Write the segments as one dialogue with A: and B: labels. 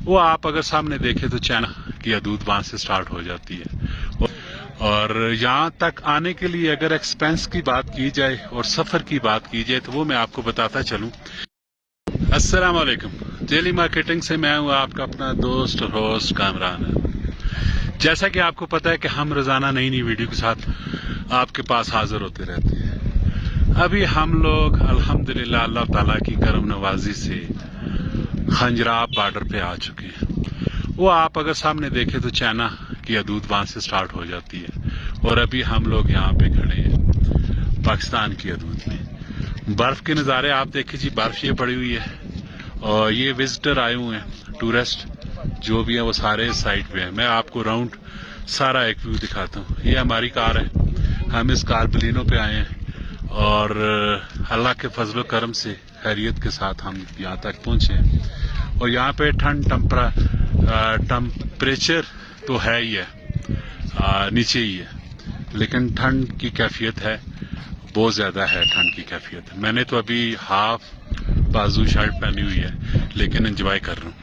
A: वो आप अगर सामने देखें तो चाइना की हदूद वहां से स्टार्ट हो जाती है। और यहाँ तक आने के लिए अगर एक्सपेंस की बात की जाए और सफर की बात की जाए तो वो मैं आपको बताता चलूं। अस्सलाम वालेकुम, डेली मार्केटिंग से मैं हूँ आपका अपना दोस्त और होस्ट कामरान। जैसा कि आपको पता है कि हम रोजाना नई नई वीडियो के साथ आपके पास हाजिर होते रहते हैं। अभी हम लोग अल्हम्दुलिल्लाह अल्लाह ताला की करम नवाजी से खंजराब बॉर्डर पे आ चुके हैं। वो आप अगर सामने देखें तो चाइना की हदूद वहां से स्टार्ट हो जाती है और अभी हम लोग यहाँ पे खड़े हैं पाकिस्तान की हदूद में। बर्फ के नज़ारे आप देखिए जी, बर्फ ये पड़ी हुई है और ये विजिटर आए हुए हैं, टूरिस्ट जो भी है वो सारे साइड पे हैं। मैं आपको राउंड सारा एक व्यू दिखाता हूँ। ये हमारी कार है, हम इस कार बलिनो पे आए हैं और अल्लाह के फजलो करम से खैरियत के साथ हम यहाँ तक पहुँचे हैं। और यहाँ पे टेम्परेचर तो है ही है, नीचे ही है, लेकिन ठंड की कैफियत है, बहुत ज़्यादा है ठंड की कैफियत। मैंने तो अभी हाफ बाजू शर्ट पहनी हुई है लेकिन एंजॉय कर रहा हूँ।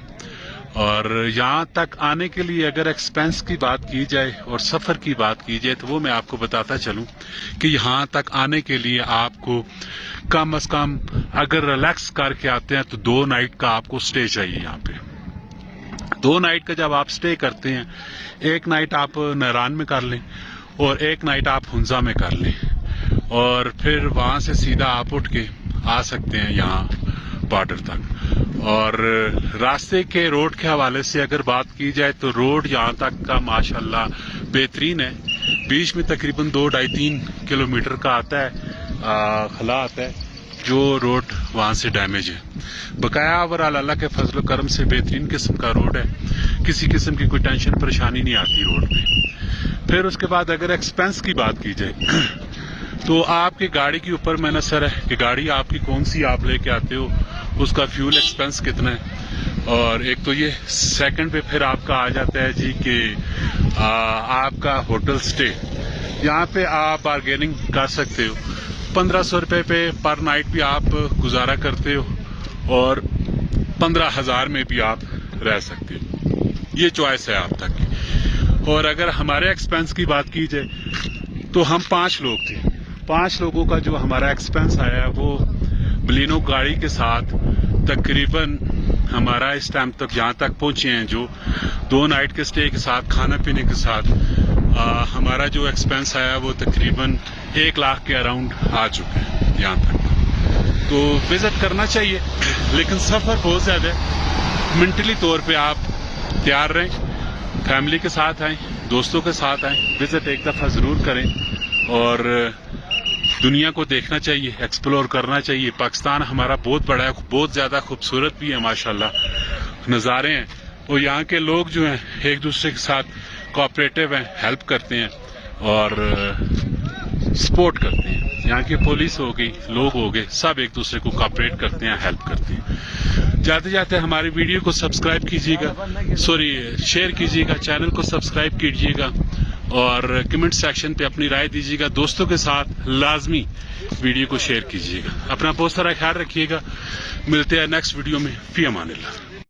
A: और यहाँ तक आने के लिए अगर एक्सपेंस की बात की जाए और सफ़र की बात की जाए तो वो मैं आपको बताता चलूँ कि यहाँ तक आने के लिए आपको कम अज़ कम अगर रिलैक्स करके आते हैं तो 2 नाइट का आपको स्टे चाहिए। यहाँ पे 2 नाइट का जब आप स्टे करते हैं, 1 नाइट आप नहरान में कर लें और 1 नाइट आप हुंजा में कर लें और फिर वहाँ से सीधा आप उठ के आ सकते हैं यहाँ बॉर्डर तक। और रास्ते के रोड के हवाले से अगर बात की जाए तो रोड यहाँ तक का माशाल्लाह बेहतरीन है। बीच में तकरीबन 2-2.5-3 किलोमीटर का आता है खला आता है जो रोड वहाँ से डैमेज है। बकाया ओवरऑल अल्लाह के फजल करम से बेहतरीन किस्म का रोड है, किसी किस्म की कोई टेंशन परेशानी नहीं आती रोड पे। फिर उसके बाद अगर एक्सपेंस की बात की जाए तो आपकी गाड़ी के ऊपर मैनसर है कि गाड़ी आपकी कौन सी आप लेके आते हो, उसका फ्यूल एक्सपेंस कितना है। और एक तो ये सेकंड पे फिर आपका आ जाता है जी कि आपका होटल स्टे। यहाँ पे आप बारगेनिंग कर सकते हो, 1500 रुपये पे पर नाइट भी आप गुजारा करते हो और 15,000 में भी आप रह सकते हो, ये चॉइस है आप तक की। और अगर हमारे एक्सपेंस की बात की जाए तो हम 5 लोग थे, 5 लोगों का जो हमारा एक्सपेंस आया वो बलिनो गाड़ी के साथ तकरीबन हमारा इस टाइम तक यहाँ तक पहुँचे हैं जो 2 नाइट के स्टे के साथ खाना पीने के साथ हमारा जो एक्सपेंस आया वो तकरीबन 1 लाख के अराउंड आ चुका है यहाँ तक। तो विजिट करना चाहिए, लेकिन सफ़र बहुत ज़्यादा है। मेंटली तौर पे आप तैयार रहें, फैमिली के साथ आएँ, दोस्तों के साथ आएँ, विजिट एक दफ़ा ज़रूर करें और दुनिया को देखना चाहिए, एक्सप्लोर करना चाहिए। पाकिस्तान हमारा बहुत बड़ा है, बहुत ज़्यादा खूबसूरत भी है माशाल्लाह, नज़ारे हैं। और यहाँ के लोग जो हैं एक दूसरे के साथ कोऑपरेटिव हैं, हेल्प करते हैं और सपोर्ट करते हैं। यहाँ की पुलिस हो गई, लोग हो गए, सब एक दूसरे को कोऑपरेट करते हैं, हेल्प करते हैं। जाते जाते हमारी वीडियो को सब्सक्राइब कीजिएगा, शेयर कीजिएगा, चैनल को सब्सक्राइब कीजिएगा और कमेंट सेक्शन पे अपनी राय दीजिएगा। दोस्तों के साथ लाजमी वीडियो को शेयर कीजिएगा। अपना बहुत सारा ख्याल रखिएगा। मिलते हैं नेक्स्ट वीडियो में। फी अमानिल्लाह।